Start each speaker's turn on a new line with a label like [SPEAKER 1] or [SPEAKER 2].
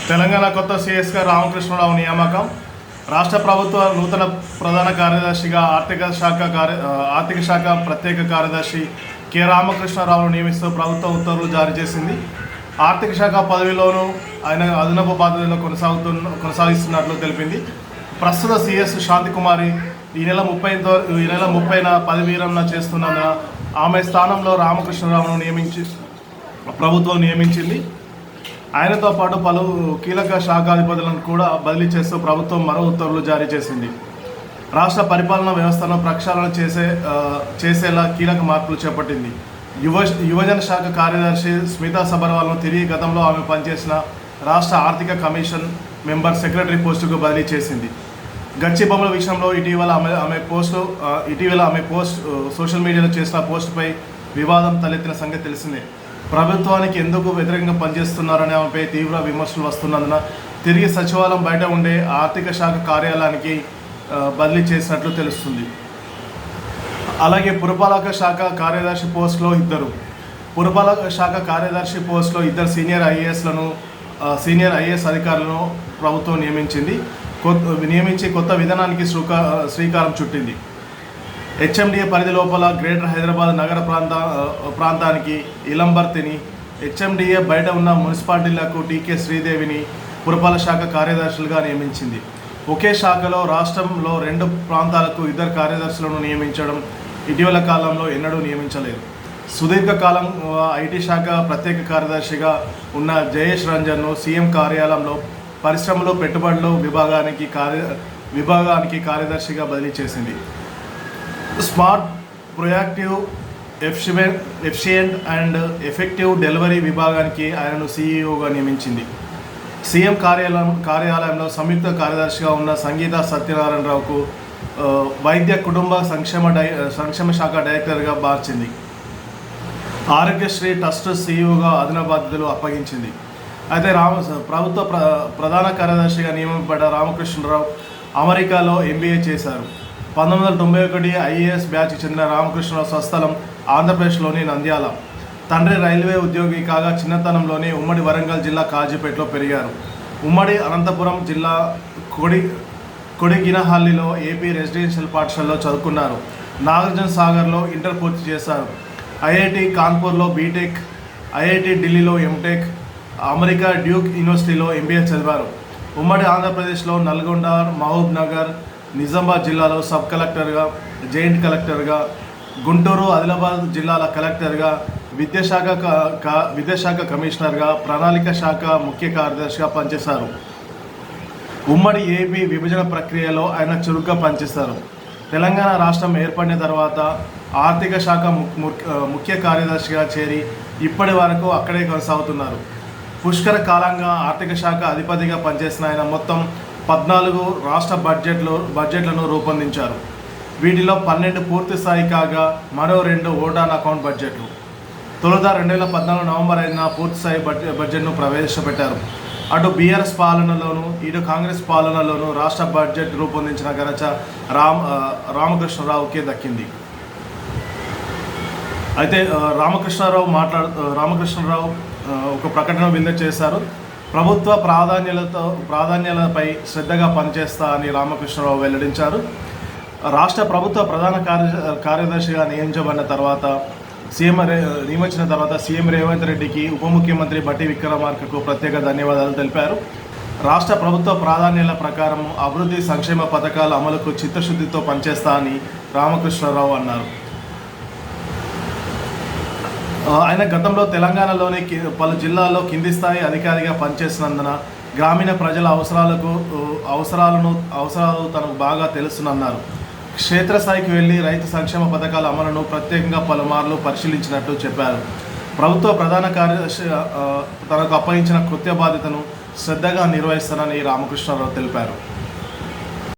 [SPEAKER 1] తెలంగాణ కొత్త సిఎస్గా రామకృష్ణరావు నియామకం. రాష్ట్ర ప్రభుత్వ నూతన ప్రధాన కార్యదర్శిగా ఆర్థిక శాఖ ప్రత్యేక కార్యదర్శి కె రామకృష్ణరావును నియమిస్తూ ప్రభుత్వం ఉత్తర్వులు జారీ చేసింది. ఆర్థిక శాఖ పదవిలోనూ ఆయన అదనపు బాధ్యతలో కొనసాగిస్తున్నట్లు తెలిపింది. ప్రస్తుత సిఎస్ శాంతికుమారి ఈ నెల 30న పదవి విరమణ చేస్తున్నందున ఆమె స్థానంలో రామకృష్ణరావును ప్రభుత్వం నియమించింది. ఆయనతో పాటు పలు కీలక శాఖాధిపతులను కూడా బదిలీ చేస్తూ ప్రభుత్వం మరో ఉత్తర్వులు జారీ చేసింది. రాష్ట్ర పరిపాలనా వ్యవస్థను ప్రక్షాళన చేసేలా కీలక మార్పులు చేపట్టింది. యువజన శాఖ కార్యదర్శి స్మితా సబర్వాల్ను తిరిగి గతంలో ఆమె పనిచేసిన రాష్ట్ర ఆర్థిక కమిషన్ మెంబర్ సెక్రటరీ పోస్టుకు బదిలీ చేసింది. గచ్చిబొమ్మల విషయంలో ఇటీవల ఆమె పోస్ట్ సోషల్ మీడియాలో చేసిన పోస్టుపై వివాదం తలెత్తిన సంగతి తెలిసిందే. ప్రభుత్వానికి ఎందుకు వ్యతిరేకంగా పనిచేస్తున్నారని ఆమెపై తీవ్ర విమర్శలు వస్తున్నందున తిరిగి సచివాలయం బయట ఉండే ఆర్థిక శాఖ కార్యాలయానికి బదిలీ చేసినట్లు తెలుస్తుంది. అలాగే పురపాలక శాఖ కార్యదర్శి పోస్టులో ఇద్దరు సీనియర్ ఐఏఎస్ అధికారులను ప్రభుత్వం నియమించి కొత్త విధానానికి శ్రీకారం చుట్టింది. హెచ్ఎండిఏ పరిధి లోపల గ్రేటర్ హైదరాబాద్ నగర ప్రాంతానికి ఇలంబర్తిని, హెచ్ఎండిఏ బయట ఉన్న మున్సిపాలిటీలకు టీకే శ్రీదేవిని పురపాలక శాఖ కార్యదర్శులుగా నియమించింది. ఒకే శాఖలో రాష్ట్రంలో 2 ప్రాంతాలకు ఇద్దరు కార్యదర్శులను నియమించడం ఇటీవల కాలంలో ఎన్నడూ నియమించలేదు. సుదీర్ఘకాలం ఐటీ శాఖ ప్రత్యేక కార్యదర్శిగా ఉన్న జయేష్ రంజన్ను సీఎం కార్యాలయంలో పరిశ్రమలు పెట్టుబడులు విభాగానికి కార్యదర్శిగా బదిలీ చేసింది. Smart, proactive, efficient and effective delivery విభాగానికి ఆయనను సీఈఓగా నియమించింది. సీఎం కార్యాలయంలో సంయుక్త కార్యదర్శిగా ఉన్న సంగీత సత్యనారాయణరావుకు వైద్య కుటుంబ సంక్షేమ శాఖ డైరెక్టర్గా మార్చింది. ఆరోగ్యశ్రీ ట్రస్ట్ సీఈఓగా అదన బాధ్యతలు అప్పగించింది. అయితే ప్రభుత్వ ప్రధాన కార్యదర్శిగా నియమింపబడ్డ రామకృష్ణరావు అమెరికాలో ఎంబీఏ చేశారు. 1991 ఐఏఎస్ బ్యాచ్కి చెందిన రామకృష్ణరావు స్వస్థలం ఆంధ్రప్రదేశ్లోని నంద్యాల. తండ్రి రైల్వే ఉద్యోగి కాగా చిన్నతనంలోనే ఉమ్మడి వరంగల్ జిల్లా కాజీపేటలో పెరిగారు. ఉమ్మడి అనంతపురం జిల్లా కొడిగినహల్లిలో ఏపీ రెసిడెన్షియల్ పాఠశాలలో చదువుకున్నారు. నాగార్జున సాగర్లో ఇంటర్ పూర్తి చేశారు. ఐఐటి కాన్పూర్లో బీటెక్, ఐఐటి ఢిల్లీలో ఎంటెక్, అమెరికా డ్యూక్ యూనివర్సిటీలో ఎంబీఏ చదివారు. ఉమ్మడి ఆంధ్రప్రదేశ్లో నల్గొండ, మహబూబ్ నగర్, నిజామాబాద్ జిల్లాలో సబ్ కలెక్టర్గా, జాయింట్ కలెక్టర్గా, గుంటూరు, ఆదిలాబాద్ జిల్లాల కలెక్టర్గా, విద్యాశాఖ కమిషనర్గా, ప్రణాళిక శాఖ ముఖ్య కార్యదర్శిగా పనిచేశారు. ఉమ్మడి ఏపీ విభజన ప్రక్రియలో ఆయన చురుగ్గా పనిచేశారు. తెలంగాణ రాష్ట్రం ఏర్పడిన తర్వాత ఆర్థిక శాఖ ముఖ్య కార్యదర్శిగా చేరి ఇప్పటి వరకు అక్కడే కొనసాగుతున్నారు. పుష్కర కాలంగా ఆర్థిక శాఖ అధిపతిగా పనిచేసిన ఆయన మొత్తం 14 రాష్ట్ర బడ్జెట్లను రూపొందించారు. వీటిలో 12 పూర్తి స్థాయి కాగా మరో 2 ఓడాన్ అకౌంట్ బడ్జెట్లు. తొలుత 2014 నవంబర్ 5న పూర్తి స్థాయి బడ్జెట్ను ప్రవేశపెట్టారు. అటు బీఆర్ఎస్ పాలనలోనూ ఇటు కాంగ్రెస్ పాలనలోనూ రాష్ట్ర బడ్జెట్ రూపొందించిన ఘనత రామకృష్ణరావుకే దక్కింది. అయితే రామకృష్ణరావు ఒక ప్రకటన విడుదల చేశారు. ప్రభుత్వ ప్రాధాన్యాలపై శ్రద్ధగా పనిచేస్తా అని రామకృష్ణరావు వెల్లడించారు. రాష్ట్ర ప్రభుత్వ ప్రధాన కార్యదర్శిగా నియమించిన తర్వాత సీఎం రేవంత్ రెడ్డికి ఉప ముఖ్యమంత్రి బట్టి విక్రమార్కకు ప్రత్యేక ధన్యవాదాలు తెలిపారు. రాష్ట్ర ప్రభుత్వ ప్రాధాన్యాల ప్రకారం అభివృద్ధి సంక్షేమ పథకాల అమలుకు చిత్తశుద్ధితో పనిచేస్తా అని రామకృష్ణరావు అన్నారు. ఆయన గతంలో తెలంగాణలోని పలు జిల్లాల్లో కింది స్థాయి అధికారిగా పనిచేసినందున గ్రామీణ ప్రజల అవసరాలు తనకు బాగా తెలుసునన్నారు. క్షేత్రస్థాయికి వెళ్లి రైతు సంక్షేమ పథకాల అమలును ప్రత్యేకంగా పలుమార్లు పరిశీలించినట్టు చెప్పారు. ప్రభుత్వ ప్రధాన కార్యదర్శి తనకు అప్పగించిన కృత్య బాధ్యతను శ్రద్ధగా నిర్వహిస్తానని రామకృష్ణరావు తెలిపారు.